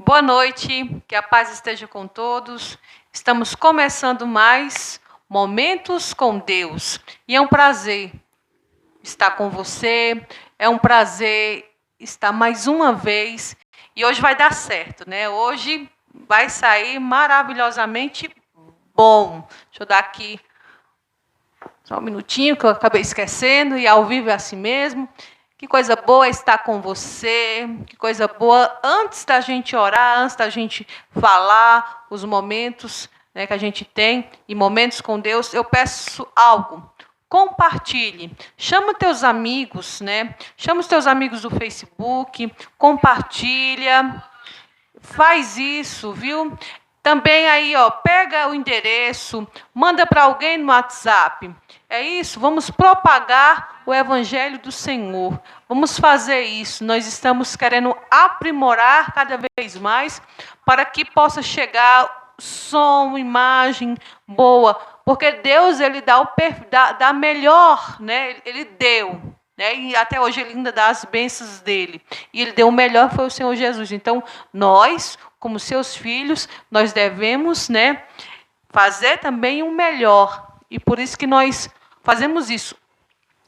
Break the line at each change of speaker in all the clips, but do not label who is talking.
Boa noite, que a paz esteja com todos. Estamos começando mais Momentos com Deus. E é um prazer estar com você, é um prazer estar mais uma vez. E hoje vai dar certo, né? Hoje vai sair maravilhosamente bom. Deixa eu dar aqui só um minutinho, que eu acabei esquecendo, e ao vivo é assim mesmo. Que coisa boa estar com você, que coisa boa antes da gente orar, antes da gente falar os momentos, né, que a gente tem, e momentos com Deus. Eu peço algo, compartilhe, chama teus amigos, né? Chama os teus amigos do Facebook, compartilha, faz isso, viu? Também aí, ó, pega o endereço, manda para alguém no WhatsApp. É isso, vamos propagar o evangelho do Senhor. Vamos fazer isso. Nós estamos querendo aprimorar cada vez mais para que possa chegar som, imagem boa, porque Deus ele dá melhor, né? Ele deu. Né? E até hoje ele ainda dá as bênçãos dele. E ele deu o melhor, foi o Senhor Jesus. Então, nós, como seus filhos, nós devemos, né, fazer também o melhor. E por isso que nós fazemos isso.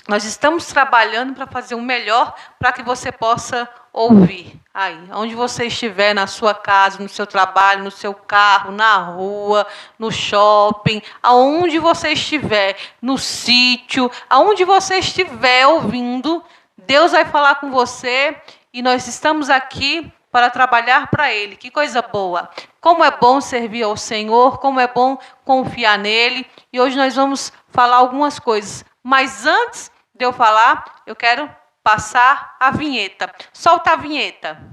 Nós estamos trabalhando para fazer o melhor para que você possa ouvir. Aí, onde você estiver, na sua casa, no seu trabalho, no seu carro, na rua, no shopping, aonde você estiver, no sítio, aonde você estiver ouvindo, Deus vai falar com você e nós estamos aqui para trabalhar para Ele. Que coisa boa! Como é bom servir ao Senhor, como é bom confiar nele. E hoje nós vamos falar algumas coisas. Mas antes de eu falar, eu quero passar a vinheta. Solta a vinheta.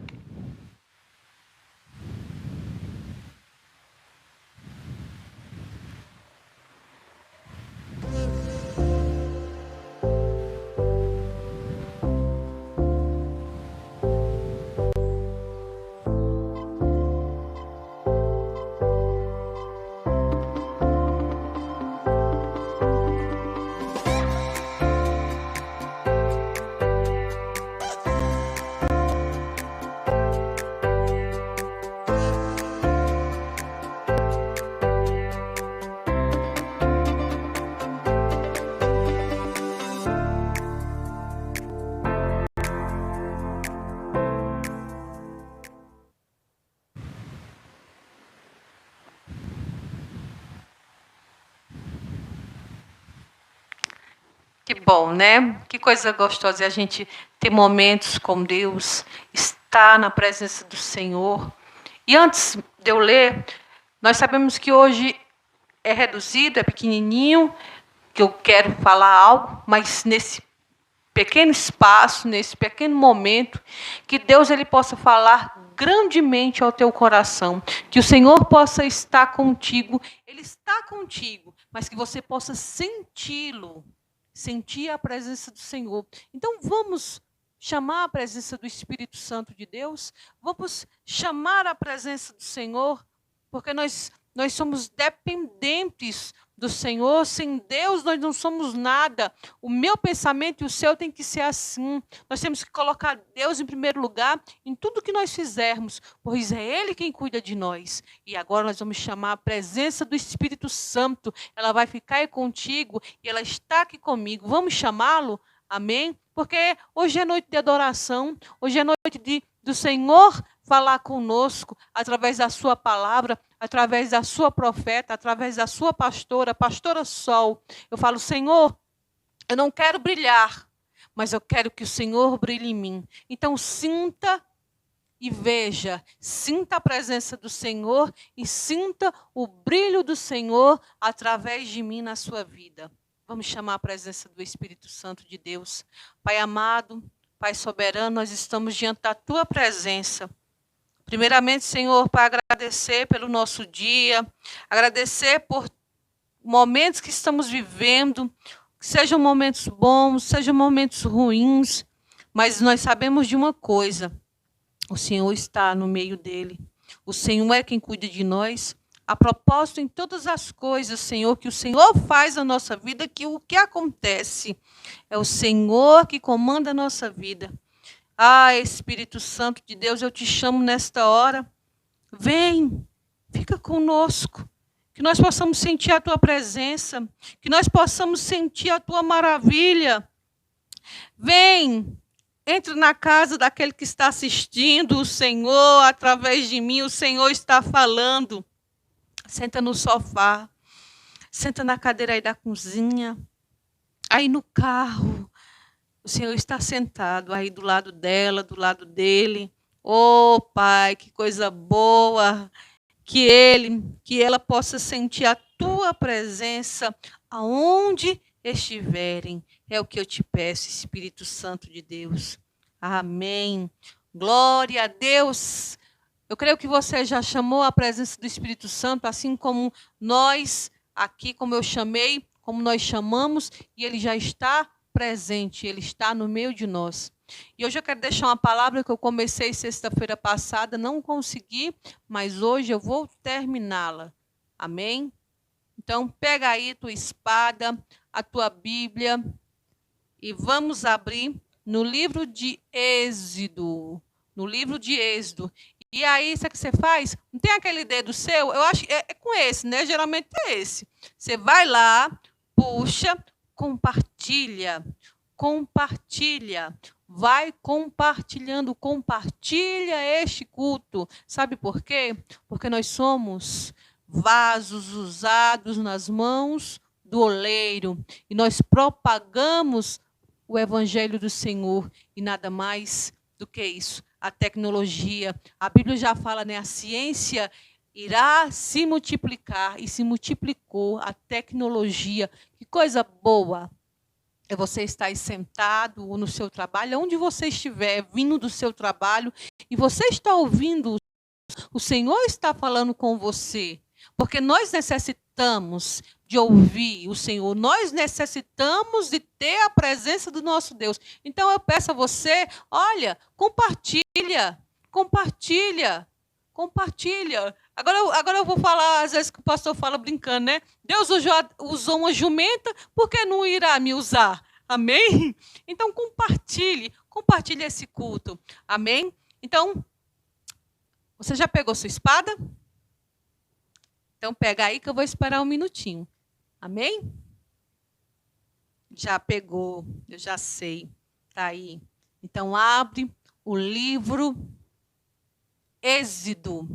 Que bom, né? Que coisa gostosa é a gente ter momentos com Deus, estar na presença do Senhor. E antes de eu ler, nós sabemos que hoje é reduzido, é pequenininho, que eu quero falar algo, mas nesse pequeno espaço, nesse pequeno momento, que Deus ele possa falar grandemente ao teu coração, que o Senhor possa estar contigo, Ele está contigo, mas que você possa senti-lo, sentir a presença do Senhor. Então vamos chamar a presença do Espírito Santo de Deus, vamos chamar a presença do Senhor, porque nós somos dependentes do Senhor. Sem Deus nós não somos nada. O meu pensamento e o seu tem que ser assim. Nós temos que colocar Deus em primeiro lugar em tudo que nós fizermos, pois é Ele quem cuida de nós. E agora nós vamos chamar a presença do Espírito Santo. Ela vai ficar aí contigo e ela está aqui comigo. Vamos chamá-lo? Amém? Porque hoje é noite de adoração, hoje é noite do Senhor falar conosco através da sua palavra, através da sua profeta, através da sua pastora, pastora Sol. Eu falo, Senhor, eu não quero brilhar, mas eu quero que o Senhor brilhe em mim. Então sinta e veja, sinta a presença do Senhor e sinta o brilho do Senhor através de mim na sua vida. Vamos chamar a presença do Espírito Santo de Deus. Pai amado, Pai soberano, nós estamos diante da tua presença. Primeiramente, Senhor, para agradecer pelo nosso dia, agradecer por momentos que estamos vivendo, que sejam momentos bons, sejam momentos ruins, mas nós sabemos de uma coisa, o Senhor está no meio dele, o Senhor é quem cuida de nós. A propósito, em todas as coisas, Senhor, que o Senhor faz na nossa vida, que o que acontece é o Senhor que comanda a nossa vida. Ah, Espírito Santo de Deus, eu te chamo nesta hora Vem, fica conosco. Que nós possamos sentir a tua presença, que nós possamos sentir a tua maravilha. Vem, entre na casa daquele que está assistindo o Senhor, através de mim, o Senhor está falando. Senta no sofá, senta na cadeira aí da cozinha, aí no carro. O Senhor está sentado aí do lado dela, do lado dele. Oh, Pai, que coisa boa! Que ela possa sentir a tua presença aonde estiverem. É o que eu te peço, Espírito Santo de Deus. Amém. Glória a Deus. Eu creio que você já chamou a presença do Espírito Santo, assim como nós aqui, como eu chamei, como nós chamamos, e ele já está presente, ele está no meio de nós. E hoje eu quero deixar uma palavra que eu comecei sexta-feira passada, não consegui, mas hoje eu vou terminá-la. Amém? Então, pega aí tua espada, a tua Bíblia, e vamos abrir no livro de Êxodo. No livro de Êxodo. E aí, sabe o que você faz? Não tem aquele dedo seu? Eu acho que é com esse, né? Geralmente é esse. Você vai lá, puxa, compartilha. Compartilha. Vai compartilhando, compartilha este culto. Sabe por quê? Porque nós somos vasos usados nas mãos do oleiro e nós propagamos o evangelho do Senhor e nada mais do que isso. A tecnologia, a Bíblia já fala, né? A ciência irá se multiplicar e se multiplicou a tecnologia. Que coisa boa! É você estar aí sentado ou no seu trabalho, onde você estiver, vindo do seu trabalho, e você está ouvindo, o Senhor está falando com você, porque nós necessitamos de ouvir o Senhor, nós necessitamos de ter a presença do nosso Deus. Então eu peço a você, olha, compartilha, compartilha, compartilha. Agora eu vou falar, às vezes que o pastor fala brincando, né? Deus usou uma jumenta, por que não irá me usar? Amém? Então compartilhe esse culto. Amém? Então, você já pegou sua espada? Então pega aí que eu vou esperar um minutinho. Amém? Já pegou, eu já sei. Tá aí. Então abre o livro Êxodo,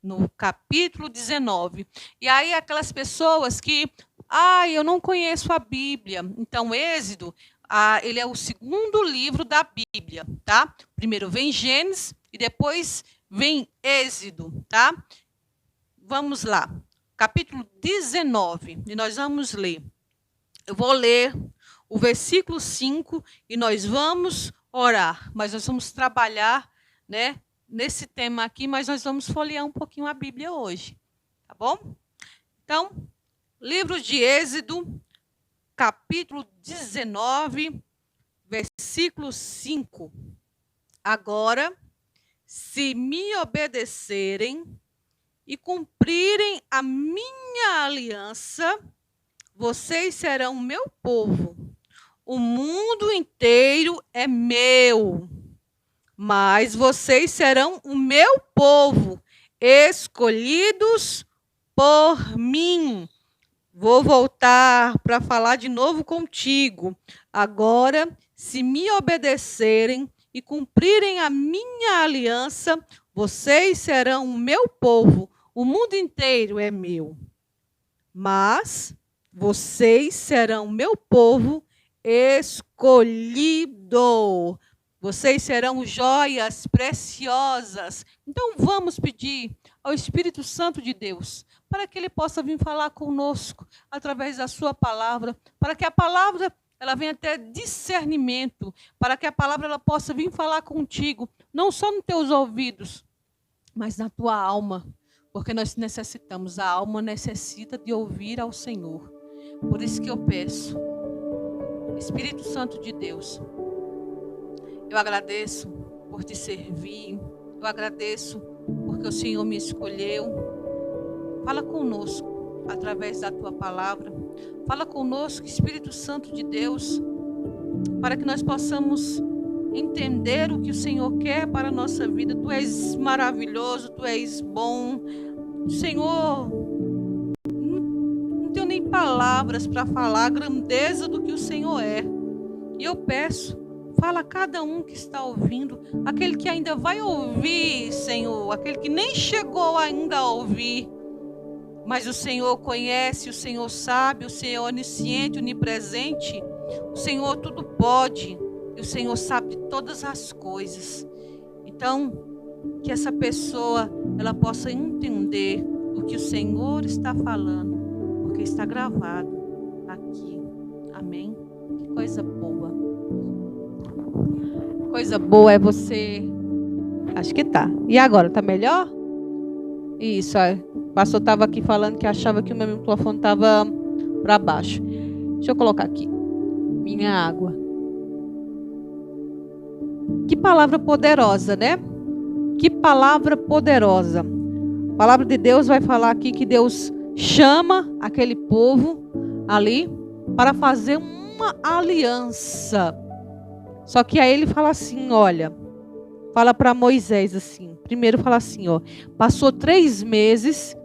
no capítulo 19. E aí aquelas pessoas que, eu não conheço a Bíblia. Então Êxodo, ele é o segundo livro da Bíblia, tá? Primeiro vem Gênesis e depois vem Êxodo, tá? Vamos lá. Capítulo 19, e nós vamos ler. Eu vou ler o versículo 5 e nós vamos orar, mas nós vamos trabalhar, né, nesse tema aqui, mas nós vamos folhear um pouquinho a Bíblia hoje, tá bom? Então, livro de Êxodo, capítulo 19, versículo 5. Agora, se me obedecerem e cumprirem a minha aliança, vocês serão meu povo. O mundo inteiro é meu, mas vocês serão o meu povo, escolhidos por mim. Vou voltar para falar de novo contigo. Agora, se me obedecerem e cumprirem a minha aliança, vocês serão o meu povo. O mundo inteiro é meu, mas vocês serão meu povo escolhido. Vocês serão joias preciosas. Então vamos pedir ao Espírito Santo de Deus para que ele possa vir falar conosco através da sua palavra, para que a palavra ela venha ter discernimento, para que a palavra ela possa vir falar contigo, não só nos teus ouvidos, mas na tua alma, porque nós necessitamos, a alma necessita de ouvir ao Senhor. Por isso que eu peço, Espírito Santo de Deus, eu agradeço por te servir, eu agradeço porque o Senhor me escolheu. Fala conosco através da tua palavra, fala conosco, Espírito Santo de Deus, para que nós possamos entender o que o Senhor quer para a nossa vida. Tu és maravilhoso, Tu és bom. Senhor, não tenho nem palavras para falar a grandeza do que o Senhor é. E eu peço, fala a cada um que está ouvindo, aquele que ainda vai ouvir, Senhor, aquele que nem chegou ainda a ouvir. Mas o Senhor conhece, o Senhor sabe, o Senhor é onisciente, onipresente. O Senhor tudo pode. E o Senhor sabe de todas as coisas. Então, que essa pessoa ela possa entender o que o Senhor está falando, porque está gravado aqui. Amém? Que coisa boa. Coisa boa é você... Acho que tá. E agora, tá melhor? Isso, o pastor estava aqui falando que achava que o meu microfone estava para baixo. Deixa eu colocar aqui. Minha água. Que palavra poderosa, né? Que palavra poderosa. A palavra de Deus vai falar aqui que Deus chama aquele povo ali para fazer uma aliança. Só que aí ele fala assim, olha, fala para Moisés assim, primeiro fala assim, ó, passou 3 meses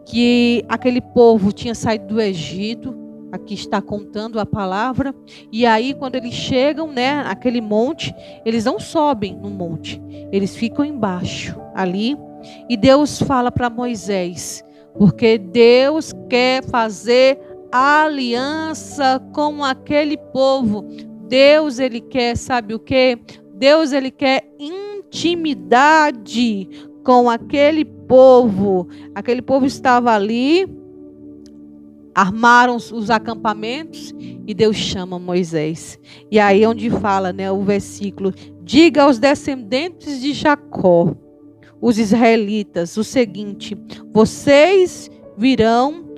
que aquele povo tinha saído do Egito, aqui está contando a palavra, e aí quando eles chegam, né, aquele monte, eles não sobem no monte, eles ficam embaixo, ali, e Deus fala para Moisés, porque Deus quer fazer aliança com aquele povo. Deus, ele quer, sabe o quê? Deus, ele quer intimidade com aquele povo. Aquele povo estava ali, armaram os acampamentos e Deus chama Moisés. E aí onde fala, né, o versículo, diga aos descendentes de Jacó, os israelitas, o seguinte, vocês virão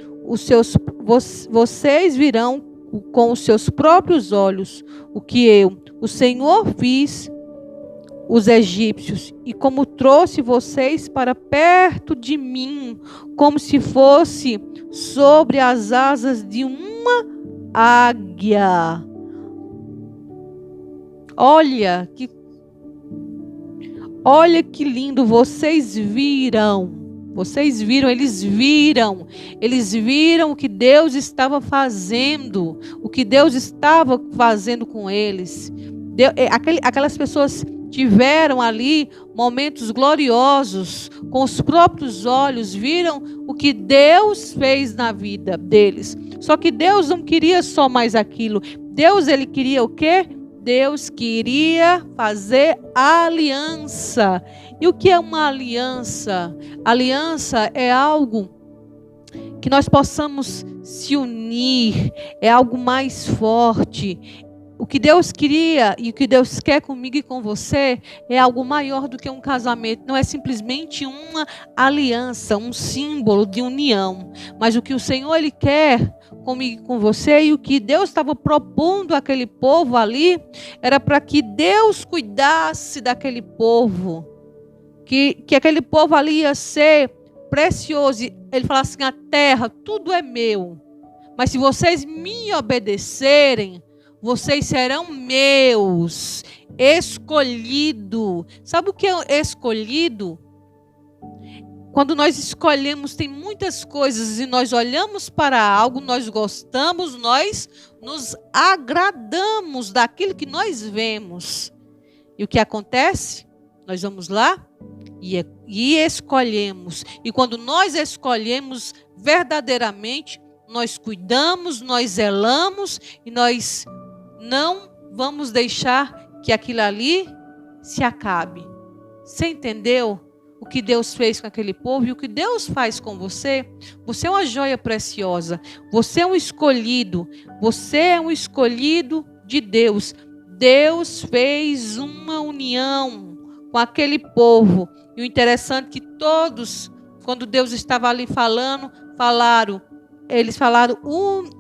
com os seus próprios olhos o que eu, o Senhor, fiz os egípcios, e como trouxe vocês para perto de mim, como se fosse sobre as asas de uma águia. Olha que lindo, vocês viram, eles viram o que Deus estava fazendo, com eles. Aquelas pessoas tiveram ali momentos gloriosos, com os próprios olhos, viram o que Deus fez na vida deles. Só que Deus não queria só mais aquilo. Deus, ele queria o quê? Deus queria fazer aliança. E o que é uma aliança? Aliança é algo que nós possamos se unir, é algo mais forte. O que Deus queria e o que Deus quer comigo e com você é algo maior do que um casamento. Não é simplesmente uma aliança, um símbolo de união. Mas o que o Senhor, ele quer comigo e com você, e o que Deus estava propondo àquele povo ali, era para que Deus cuidasse daquele povo. Que aquele povo ali ia ser precioso. Ele fala assim, a terra, tudo é meu. Mas se vocês me obedecerem, vocês serão meus, escolhido. Sabe o que é escolhido? Quando nós escolhemos, tem muitas coisas e nós olhamos para algo, nós gostamos, nós nos agradamos daquilo que nós vemos. E o que acontece? Nós vamos lá e escolhemos. E quando nós escolhemos verdadeiramente, nós cuidamos, nós zelamos e nós não vamos deixar que aquilo ali se acabe. Você entendeu o que Deus fez com aquele povo e o que Deus faz com você? Você é uma joia preciosa. Você é um escolhido. Você é um escolhido de Deus. Deus fez uma união com aquele povo. E o interessante é que todos, quando Deus estava ali eles falaram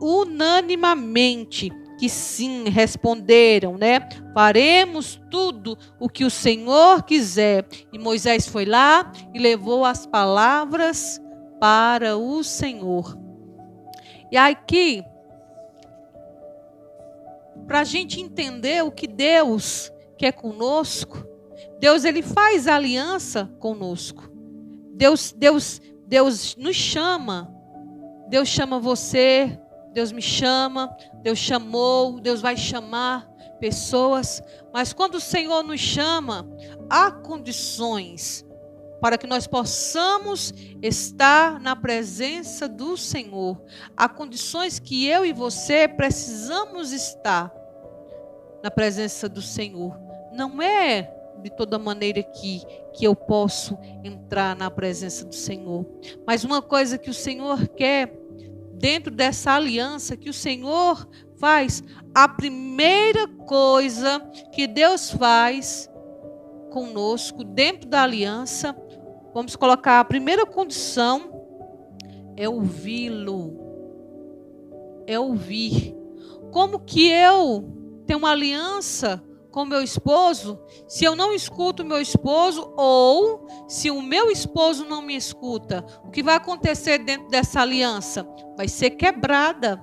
unanimamente que sim, responderam, né? Faremos tudo o que o Senhor quiser. E Moisés foi lá e levou as palavras para o Senhor. E aqui, para a gente entender o que Deus quer conosco, Deus ele faz aliança conosco. Deus nos chama. Deus chama você, Deus me chama, Deus chamou, Deus vai chamar pessoas. Mas quando o Senhor nos chama, há condições para que nós possamos estar na presença do Senhor. Há condições que eu e você precisamos estar na presença do Senhor. Não é de toda maneira que eu posso entrar na presença do Senhor. Mas uma coisa que o Senhor quer, dentro dessa aliança que o Senhor faz, a primeira coisa que Deus faz conosco, dentro da aliança, vamos colocar a primeira condição, é ouvi-lo. É ouvir. Como que eu tenho uma aliança com meu esposo, se eu não escuto meu esposo, ou se o meu esposo não me escuta? O que vai acontecer dentro dessa aliança? Vai ser quebrada.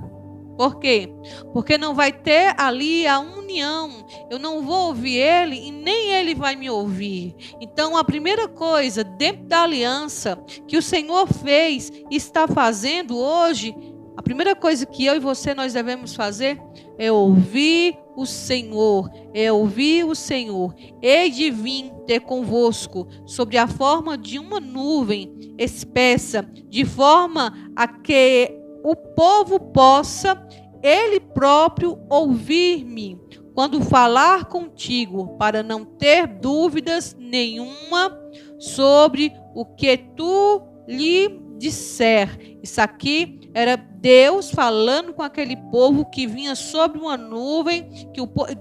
Por quê? Porque não vai ter ali a união. Eu não vou ouvir ele e nem ele vai me ouvir. Então, a primeira coisa dentro da aliança que o Senhor fez e está fazendo hoje, a primeira coisa que eu e você nós devemos fazer é ouvir o Senhor, é ouvir o Senhor. Hei de vir ter convosco sobre a forma de uma nuvem espessa, de forma a que o povo possa, ele próprio, ouvir-me quando falar contigo, para não ter dúvidas nenhuma sobre o que tu lhe disser. Isso aqui era Deus falando com aquele povo que vinha sobre uma nuvem,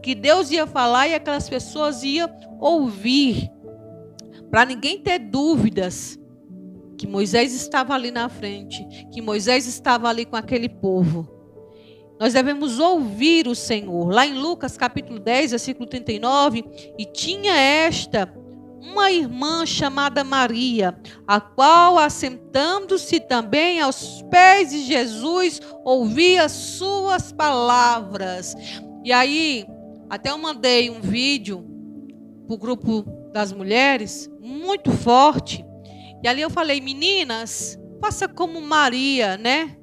que Deus ia falar e aquelas pessoas iam ouvir. Para ninguém ter dúvidas que Moisés estava ali na frente, que Moisés estava ali com aquele povo. Nós devemos ouvir o Senhor. Lá em Lucas capítulo 10, versículo 39, e tinha uma irmã chamada Maria, a qual, assentando-se também aos pés de Jesus, ouvia suas palavras. E aí, até eu mandei um vídeo para o grupo das mulheres, muito forte. E ali eu falei, meninas, faça como Maria, né?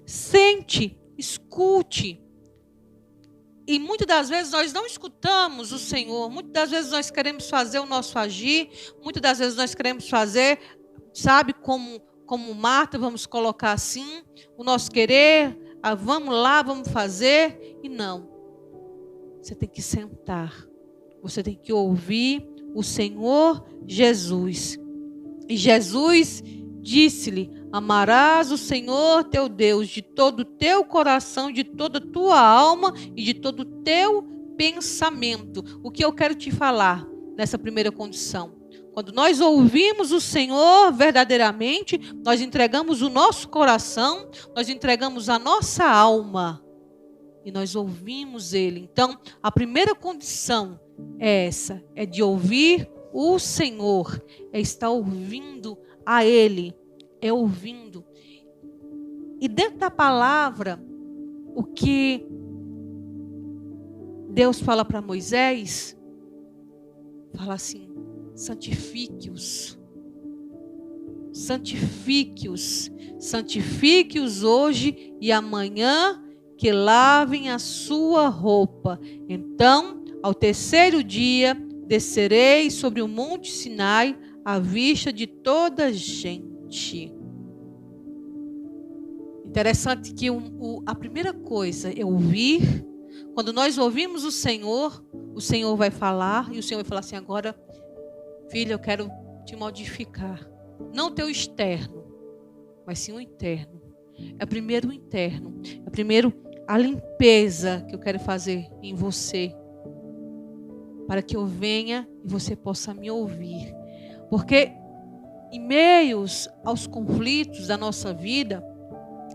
Sente, escute. E muitas das vezes nós não escutamos o Senhor. Muitas das vezes nós queremos fazer o nosso agir. Muitas das vezes nós queremos fazer, sabe, como Marta, vamos colocar assim, o nosso querer, vamos lá, vamos fazer. E não. Você tem que sentar. Você tem que ouvir o Senhor Jesus. E Jesus disse-lhe, amarás o Senhor teu Deus de todo o teu coração, de toda a tua alma e de todo o teu pensamento. O que eu quero te falar nessa primeira condição? Quando nós ouvimos o Senhor verdadeiramente, nós entregamos o nosso coração, nós entregamos a nossa alma e nós ouvimos Ele. Então, a primeira condição é essa, é de ouvir o Senhor, é estar ouvindo a Ele, é ouvindo. E dentro da palavra, o que Deus fala para Moisés, fala assim, santifique-os. Santifique-os. Santifique-os hoje e amanhã, que lavem a sua roupa. Então, ao terceiro dia, descerei sobre o monte Sinai, à vista de toda a gente. Interessante que a primeira coisa é ouvir. Quando nós ouvimos o Senhor vai falar, e o Senhor vai falar assim, agora, filha, eu quero te modificar. Não o teu externo, mas sim o interno. É primeiro o interno. É primeiro a limpeza que eu quero fazer em você, para que eu venha e você possa me ouvir. Porque em meio aos conflitos da nossa vida,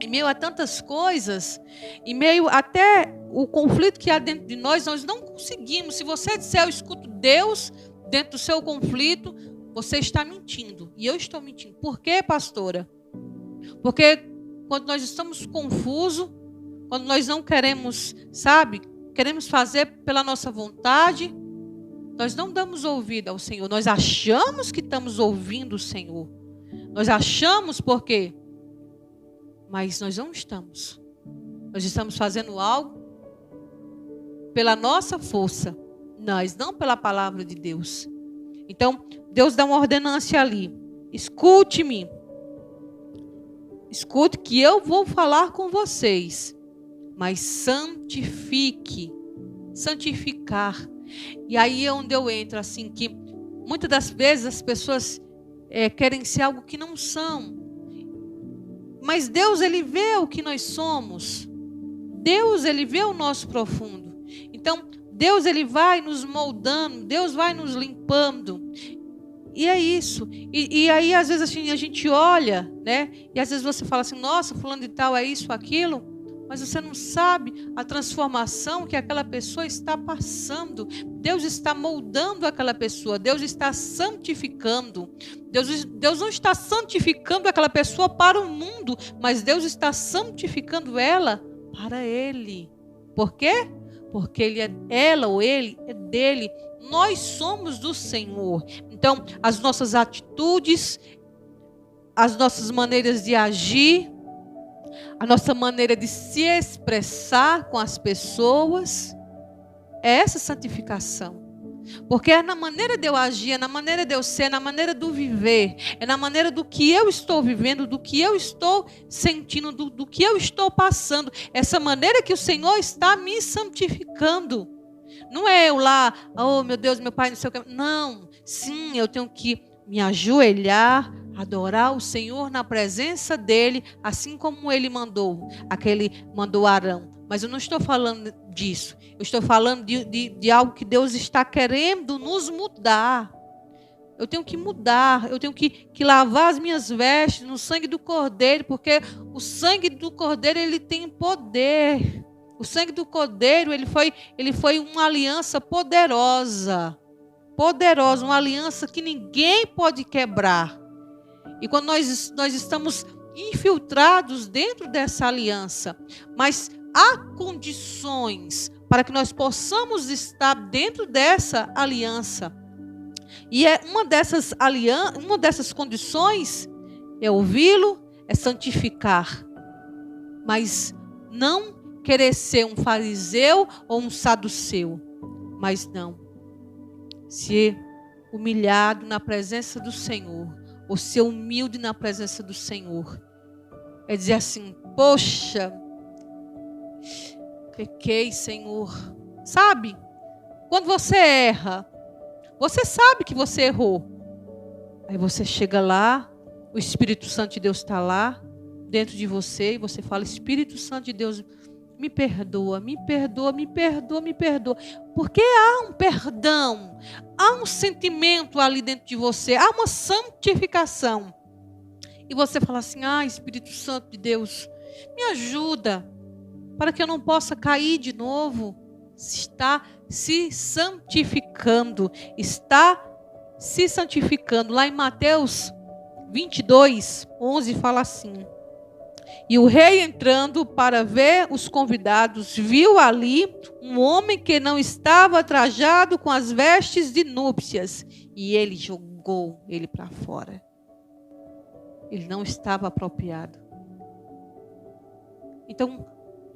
em meio a tantas coisas, em meio até o conflito que há dentro de nós não conseguimos. Se você disser, eu escuto Deus dentro do seu conflito, você está mentindo. E eu estou mentindo. Por quê, pastora? Porque quando nós estamos confusos, quando nós não queremos, sabe, queremos fazer pela nossa vontade, nós não damos ouvido ao Senhor. Nós achamos que estamos ouvindo o Senhor. Nós achamos por quê? Mas nós não estamos. Nós estamos fazendo algo pela nossa força, mas não pela palavra de Deus. Então, Deus dá uma ordenância ali. Escute-me. Escute que eu vou falar com vocês. Mas santifique. Santificar. E aí é onde eu entro, assim, que muitas das vezes as pessoas querem ser algo que não são. Mas Deus, Ele vê o que nós somos. Deus, Ele vê o nosso profundo. Então, Deus, Ele vai nos moldando, Deus vai nos limpando. E é isso. E aí, às vezes, assim, a gente olha, né? E às vezes você fala assim, nossa, fulano de tal é isso, aquilo. Mas você não sabe a transformação que aquela pessoa está passando. Deus está moldando aquela pessoa. Deus está santificando. Deus não está santificando aquela pessoa para o mundo, mas Deus está santificando ela para Ele. Por quê? Porque ela ou ele é dele. Nós somos do Senhor. Então, as nossas atitudes, as nossas maneiras de agir, a nossa maneira de se expressar com as pessoas, é essa santificação. Porque é na maneira de eu agir, é na maneira de eu ser, é na maneira do viver, é na maneira do que eu estou vivendo, do que eu estou sentindo, do que eu estou passando. Essa maneira que o Senhor está me santificando. Não é eu lá, oh meu Deus, meu Pai, não sei o que. Não, sim, eu tenho que me ajoelhar, adorar o Senhor na presença dEle, assim como Ele mandou Arão. Mas eu não estou falando disso. Eu estou falando de algo que Deus está querendo nos mudar. Eu tenho que mudar. Eu tenho que lavar as minhas vestes no sangue do Cordeiro, porque o sangue do Cordeiro, ele tem poder. O sangue do Cordeiro, ele foi uma aliança poderosa. Poderosa, uma aliança que ninguém pode quebrar. E quando nós estamos infiltrados dentro dessa aliança, mas há condições para que nós possamos estar dentro dessa aliança. E uma dessas condições é ouvi-lo, é santificar. Mas não querer ser um fariseu ou um saduceu. Mas não. Ser humilhado na presença do Senhor. Ou ser humilde na presença do Senhor. É dizer assim, poxa, pequei, Senhor. Sabe? Quando você erra, você sabe que você errou. Aí você chega lá, o Espírito Santo de Deus está lá, dentro de você, e você fala, Espírito Santo de Deus, me perdoa, me perdoa, me perdoa, me perdoa. Porque há um perdão, há um sentimento ali dentro de você, há uma santificação. E você fala assim, Espírito Santo de Deus, me ajuda, para que eu não possa cair de novo. Está se santificando, está se santificando. Lá em Mateus 22, 11 fala assim, e o rei entrando para ver os convidados, viu ali um homem que não estava trajado com as vestes de núpcias, e ele jogou ele para fora. Ele não estava apropriado. Então,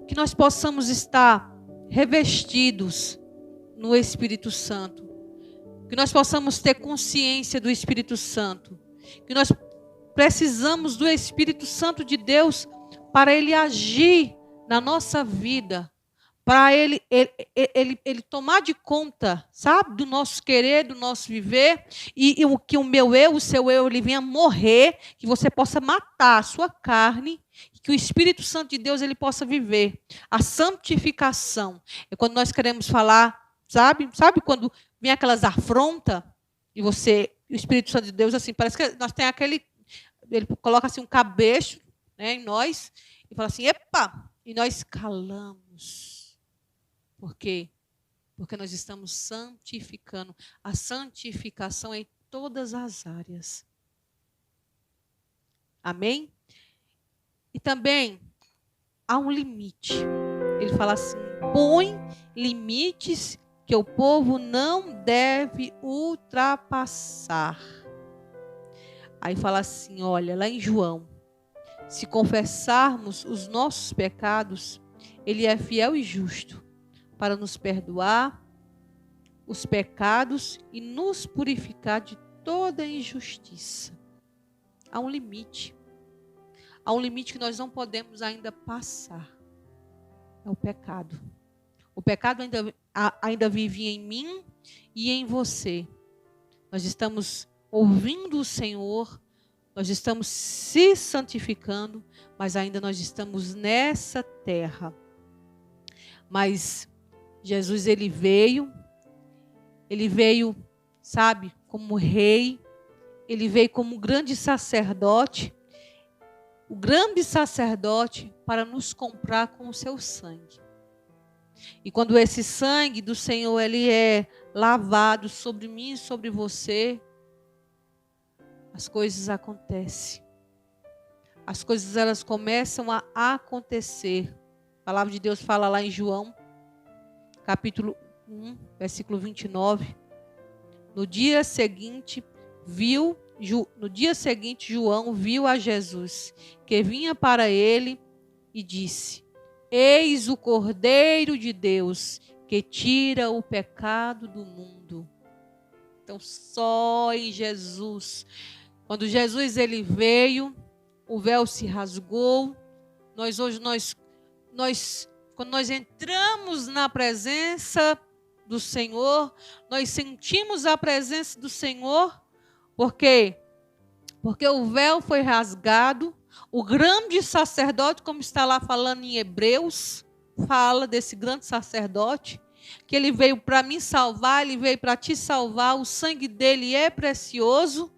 que nós possamos estar revestidos no Espírito Santo. Que nós possamos ter consciência do Espírito Santo. Que nós precisamos do Espírito Santo de Deus para Ele agir na nossa vida. Para ele tomar de conta, sabe? Do nosso querer, do nosso viver. E que o meu eu, o seu eu, ele venha morrer. Que você possa matar a sua carne. Que o Espírito Santo de Deus ele possa viver. A santificação é quando nós queremos falar, sabe quando vem aquelas afrontas e o Espírito Santo de Deus assim, parece que nós tem ele coloca assim um cabeço, né, em nós e fala assim, epa, e nós calamos. Por quê? Porque nós estamos santificando. A santificação é em todas as áreas. Amém? E também há um limite. Ele fala assim, põe limites
que o povo não deve ultrapassar. Aí fala assim, olha, lá em João, se confessarmos os nossos pecados, Ele é fiel e justo para nos perdoar os pecados e nos purificar de toda injustiça. Há um limite. Há um limite que nós não podemos ainda passar. É o pecado. O pecado ainda vive em mim e em você. Nós estamos ouvindo o Senhor, nós estamos se santificando, mas ainda nós estamos nessa terra. Mas Jesus, ele veio, sabe, como rei, ele veio como grande sacerdote, o grande sacerdote para nos comprar com o seu sangue. E quando esse sangue do Senhor, ele é lavado sobre mim e sobre você, as coisas acontecem. As coisas, elas começam a acontecer. A palavra de Deus fala lá em João, capítulo 1, versículo 29. No dia seguinte, João viu a Jesus, que vinha para ele e disse: Eis o Cordeiro de Deus, que tira o pecado do mundo. Então, só em Jesus. Quando Jesus ele veio, o véu se rasgou. Quando nós entramos na presença do Senhor, nós sentimos a presença do Senhor. Por quê? Porque o véu foi rasgado. O grande sacerdote, como está lá falando em Hebreus, fala desse grande sacerdote, que ele veio para me salvar, ele veio para te salvar, o sangue dele é precioso,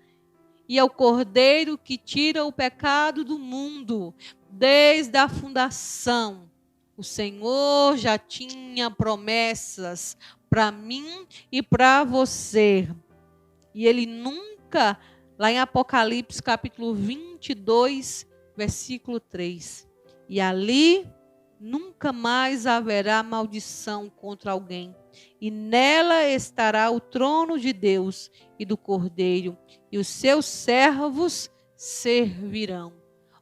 e é o Cordeiro que tira o pecado do mundo. Desde a fundação, o Senhor já tinha promessas para mim e para você. E ele nunca, lá em Apocalipse capítulo 22, versículo 3, e ali nunca mais haverá maldição contra alguém, e nela estará o trono de Deus e do Cordeiro, e os seus servos servirão.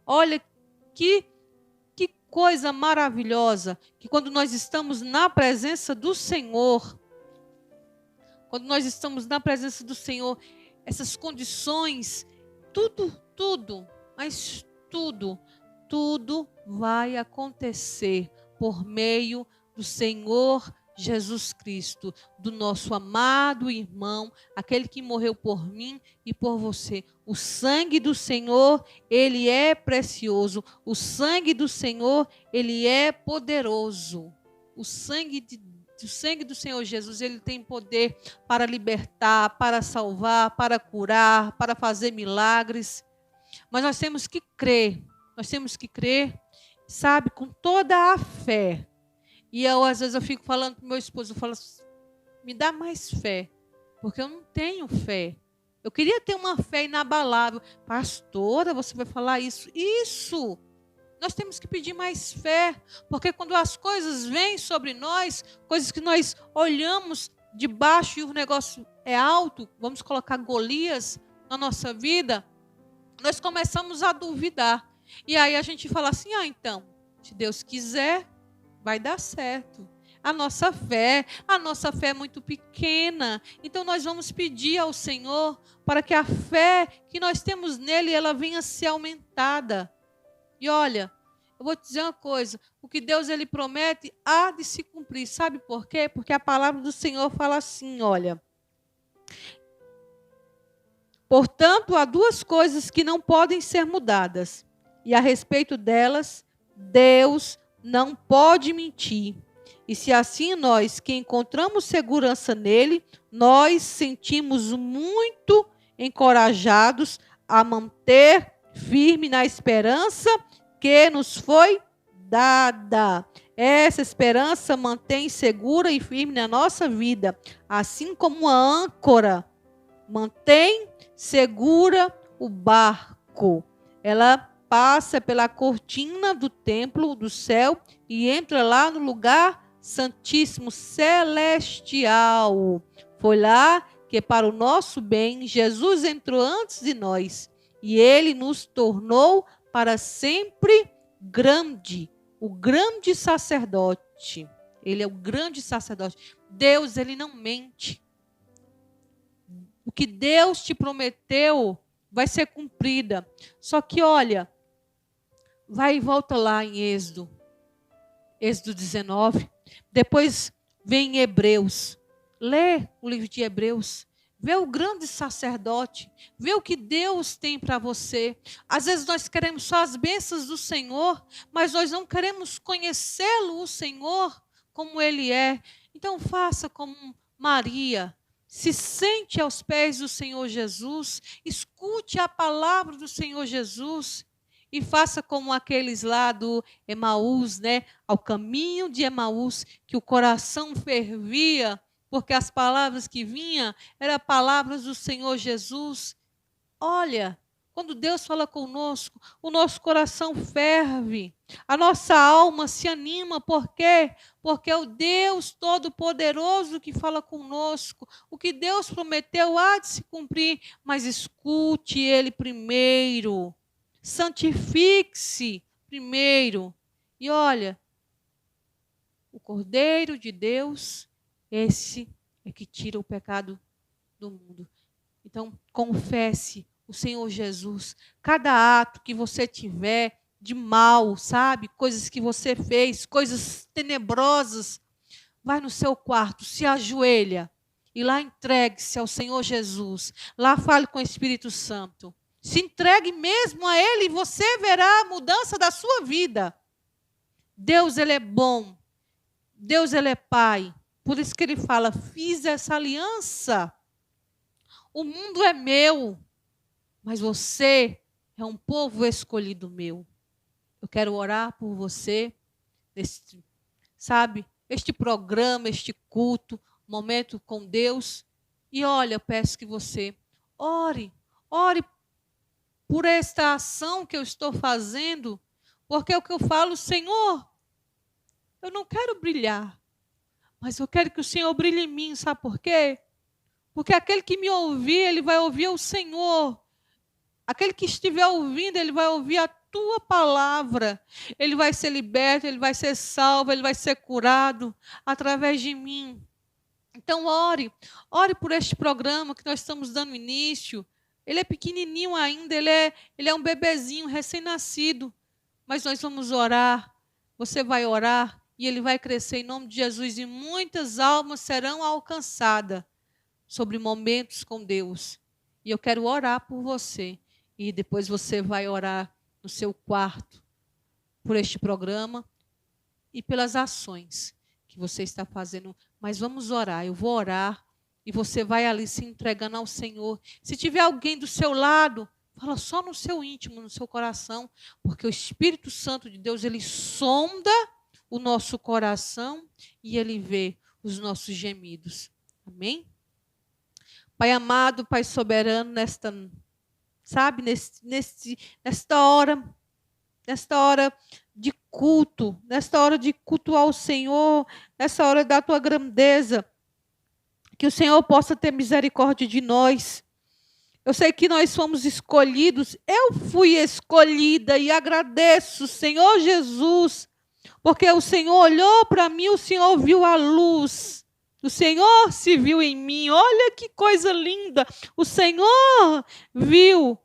Olha que coisa maravilhosa, que quando nós estamos na presença do Senhor, essas condições, tudo vai acontecer por meio do Senhor Jesus Cristo, do nosso amado irmão, aquele que morreu por mim e por você. O sangue do Senhor, ele é precioso. O sangue do Senhor, ele é poderoso. O sangue do Senhor Jesus, ele tem poder para libertar, para salvar, para curar, para fazer milagres. Mas nós temos que crer, sabe, com toda a fé. E às vezes eu fico falando para o meu esposo, eu falo assim, me dá mais fé, porque eu não tenho fé. Eu queria ter uma fé inabalável. Pastora, você vai falar isso? Isso! Nós temos que pedir mais fé, porque quando as coisas vêm sobre nós, coisas que nós olhamos de baixo e o negócio é alto, vamos colocar Golias na nossa vida, nós começamos a duvidar. E aí a gente fala assim, então, se Deus quiser, vai dar certo. A nossa fé é muito pequena. Então nós vamos pedir ao Senhor para que a fé que nós temos nele, ela venha a ser aumentada. E olha, eu vou te dizer uma coisa, o que Deus ele promete há de se cumprir. Sabe por quê? Porque a palavra do Senhor fala assim, olha. Portanto, há duas coisas que não podem ser mudadas. E a respeito delas, Deus não pode mentir. E se assim nós que encontramos segurança nele, nós sentimos muito encorajados a manter firme na esperança que nos foi dada. Essa esperança mantém segura e firme na nossa vida, assim como a âncora mantém segura o barco. Ela passa pela cortina do templo do céu e entra lá no lugar Santíssimo Celestial. Foi lá que, para o nosso bem, Jesus entrou antes de nós e ele nos tornou para sempre grande, o grande sacerdote. Ele é o grande sacerdote. Deus, ele não mente. O que Deus te prometeu vai ser cumprida. Só que, olha, vai e volta lá em Êxodo 19. Depois vem em Hebreus. Lê o livro de Hebreus. Vê o grande sacerdote. Vê o que Deus tem para você. Às vezes nós queremos só as bênçãos do Senhor, mas nós não queremos conhecê-lo, o Senhor, como Ele é. Então faça como Maria. Se sente aos pés do Senhor Jesus. Escute a palavra do Senhor Jesus. E faça como aqueles lá do Emaús, né? Ao caminho de Emaús, que o coração fervia, porque as palavras que vinham eram palavras do Senhor Jesus. Olha, quando Deus fala conosco, o nosso coração ferve, a nossa alma se anima. Por quê? Porque é o Deus Todo-Poderoso que fala conosco. O que Deus prometeu há de se cumprir, mas escute Ele primeiro. Santifique-se primeiro. E olha, o Cordeiro de Deus, esse é que tira o pecado do mundo. Então, confesse o Senhor Jesus. Cada ato que você tiver de mal, sabe? Coisas que você fez, coisas tenebrosas. Vai no seu quarto, se ajoelha e lá entregue-se ao Senhor Jesus. Lá fale com o Espírito Santo. Se entregue mesmo a Ele e você verá a mudança da sua vida. Deus, Ele é bom. Deus, Ele é Pai. Por isso que Ele fala, fiz essa aliança. O mundo é meu, mas você é um povo escolhido meu. Eu quero orar por você, este programa, este culto, momento com Deus. E olha, eu peço que você ore por esta ação que eu estou fazendo, porque é o que eu falo, Senhor, eu não quero brilhar, mas eu quero que o Senhor brilhe em mim, sabe por quê? Porque aquele que me ouvir, ele vai ouvir o Senhor. Aquele que estiver ouvindo, ele vai ouvir a tua palavra. Ele vai ser liberto, ele vai ser salvo, ele vai ser curado através de mim. Então ore por este programa que nós estamos dando início. Ele é pequenininho ainda, ele é um bebezinho recém-nascido. Mas nós vamos orar, você vai orar e ele vai crescer em nome de Jesus. E muitas almas serão alcançadas sobre momentos com Deus. E eu quero orar por você. E depois você vai orar no seu quarto por este programa e pelas ações que você está fazendo. Mas vamos orar, eu vou orar. E você vai ali se entregando ao Senhor. Se tiver alguém do seu lado, fala só no seu íntimo, no seu coração. Porque o Espírito Santo de Deus, ele sonda o nosso coração e ele vê os nossos gemidos. Amém? Pai amado, Pai soberano, nesta hora de culto, nesta hora de cultuar ao Senhor, nessa hora da tua grandeza, que o Senhor possa ter misericórdia de nós. Eu sei que nós fomos escolhidos, eu fui escolhida e agradeço, Senhor Jesus, porque o Senhor olhou para mim, o Senhor viu a luz, o Senhor se viu em mim, olha que coisa linda, o Senhor viu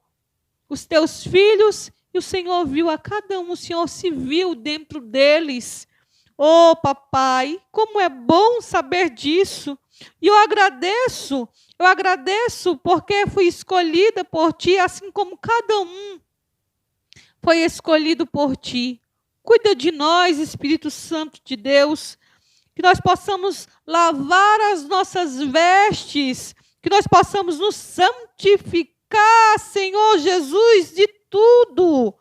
os teus filhos e o Senhor viu a cada um, o Senhor se viu dentro deles. Oh, papai, como é bom saber disso. E eu agradeço porque fui escolhida por ti, assim como cada um foi escolhido por ti. Cuida de nós, Espírito Santo de Deus, que nós possamos lavar as nossas vestes, que nós possamos nos santificar, Senhor Jesus, de tudo,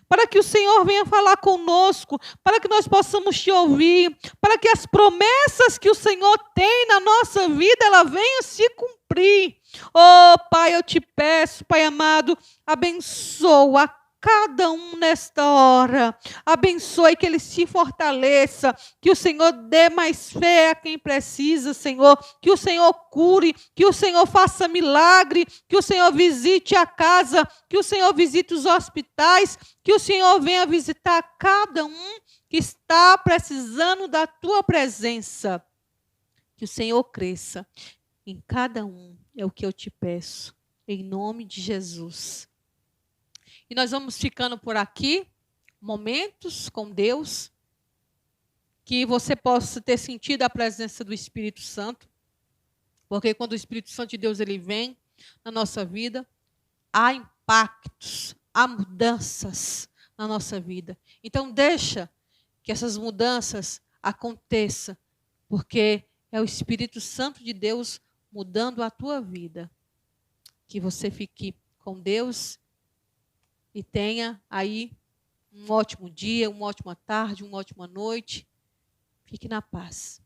para que o Senhor venha falar conosco, para que nós possamos te ouvir, para que as promessas que o Senhor tem na nossa vida, ela venha se cumprir. Oh, Pai, eu te peço, Pai amado, abençoa cada um nesta hora. Abençoe que ele se fortaleça, que o Senhor dê mais fé a quem precisa, Senhor, que o Senhor cure, que o Senhor faça milagre, que o Senhor visite a casa, que o Senhor visite os hospitais, que o Senhor venha visitar cada um que está precisando da tua presença. Que o Senhor cresça em cada um, é o que eu te peço, em nome de Jesus. E nós vamos ficando por aqui, momentos com Deus, que você possa ter sentido a presença do Espírito Santo, porque quando o Espírito Santo de Deus ele vem na nossa vida, há impactos, há mudanças na nossa vida. Então deixa que essas mudanças aconteçam, porque é o Espírito Santo de Deus mudando a tua vida. Que você fique com Deus e tenha aí um ótimo dia, uma ótima tarde, uma ótima noite. Fique na paz.